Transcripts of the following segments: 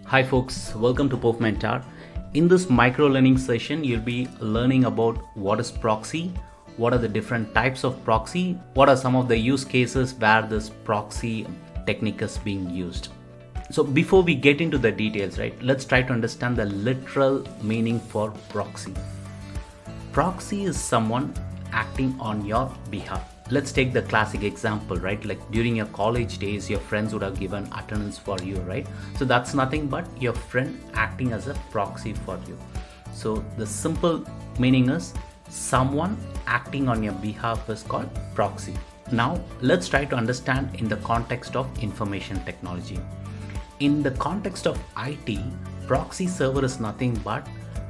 Hi folks, welcome to Perf Mentor. In this micro learning session, you'll be learning about what is proxy, what are the different types of proxy, what are some of the use cases where this proxy technique is being used. So before we get into the details, right, let's try to understand the literal meaning for proxy. Proxy is someone acting on your behalf. Let's take the classic example, right? Like during your college days, your friends would have given attendance for you, right? So that's nothing but your friend acting as a proxy for you. So the simple meaning is someone acting on your behalf is called proxy. Now let's try to understand in the context of information technology. In the context of IT, proxy server is nothing but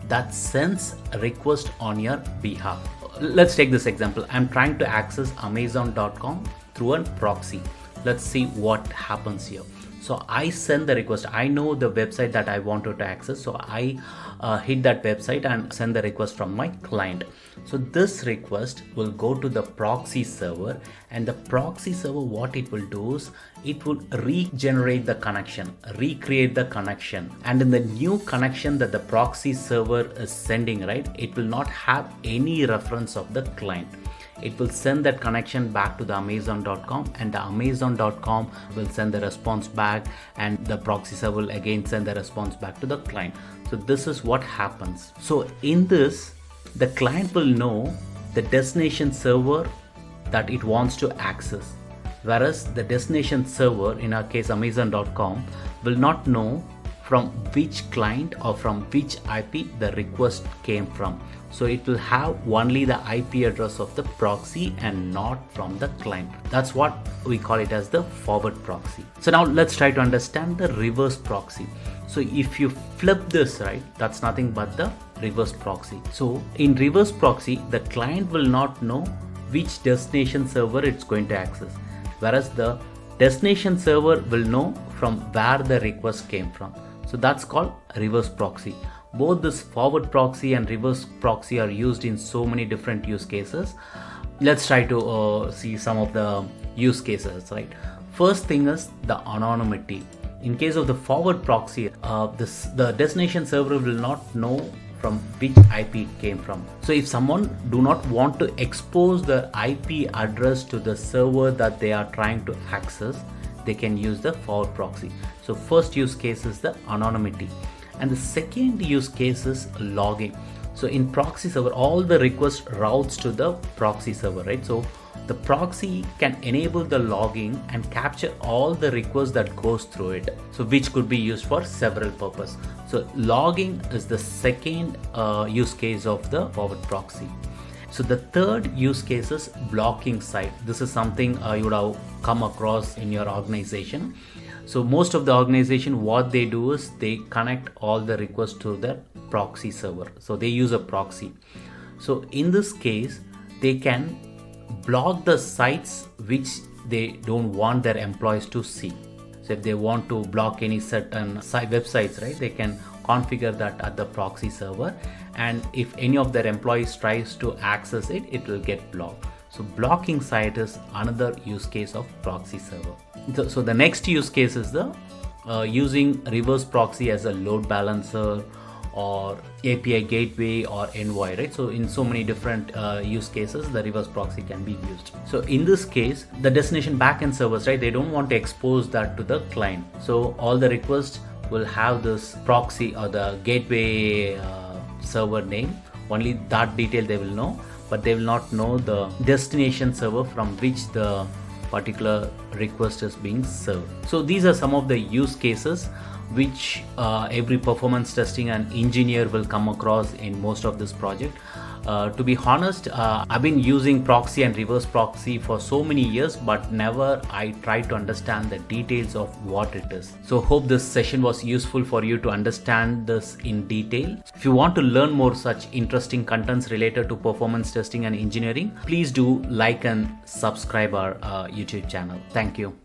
that sends a request on your behalf. Let's take this example. I'm trying to access amazon.com through a proxy. Let's see what happens here. So I send the request. I know the website that I wanted to access. So I hit that website and send the request from my client. So this request will go to the proxy server, and the proxy server, what it will do is it will regenerate the connection, recreate the connection. And in the new connection that the proxy server is sending, right, it will not have any reference of the client. It will send that connection back to the amazon.com, and the amazon.com will send the response back, and the proxy server will again send the response back to the client. So this is what happens. So in this, the client will know the destination server that it wants to access, whereas the destination server, in our case amazon.com, will not know from which client or from which IP the request came from. So it will have only the IP address of the proxy and not from the client. That's what we call it as the forward proxy. So now let's try to understand the reverse proxy. So if you flip this, right, that's nothing but the reverse proxy. So in reverse proxy, the client will not know which destination server it's going to access, whereas the destination server will know from where the request came from. So that's called reverse proxy. Both this forward proxy and reverse proxy are used in so many different use cases. Let's try to see some of the use cases, right? First thing is the anonymity. In case of the forward proxy, the destination server will not know from which IP it came from. So if someone do not want to expose the IP address to the server that they are trying to access, they can use the forward proxy. So first use case is the anonymity. And the second use case is logging. So in proxy server, all the request routes to the proxy server, right? So the proxy can enable the logging and capture all the requests that goes through it. So which could be used for several purposes. So logging is the second use case of the forward proxy. So the third use case is blocking side. This is something you would have come across in your organization. So most of the organization, what they do is they connect all the requests to their proxy server. So they use a proxy. So in this case, they can block the sites which they don't want their employees to see. So if they want to block any certain websites, right, they can configure that at the proxy server. And if any of their employees tries to access it, it will get blocked. So blocking site is another use case of proxy server. So the next use case is the using reverse proxy as a load balancer or API gateway or envoy, right? So in so many different use cases, the reverse proxy can be used. So in this case, the destination backend servers, right, they don't want to expose that to the client. So all the requests will have this proxy or the gateway server name. Only that detail they will know, but they will not know the destination server from which the particular request is being served. So these are some of the use cases which every performance testing and engineer will come across in most of this project. To be honest, I've been using proxy and reverse proxy for so many years, but never I tried to understand the details of what it is. So hope this session was useful for you to understand this in detail. If you want to learn more such interesting contents related to performance testing and engineering, please do like and subscribe our YouTube channel. Thank you.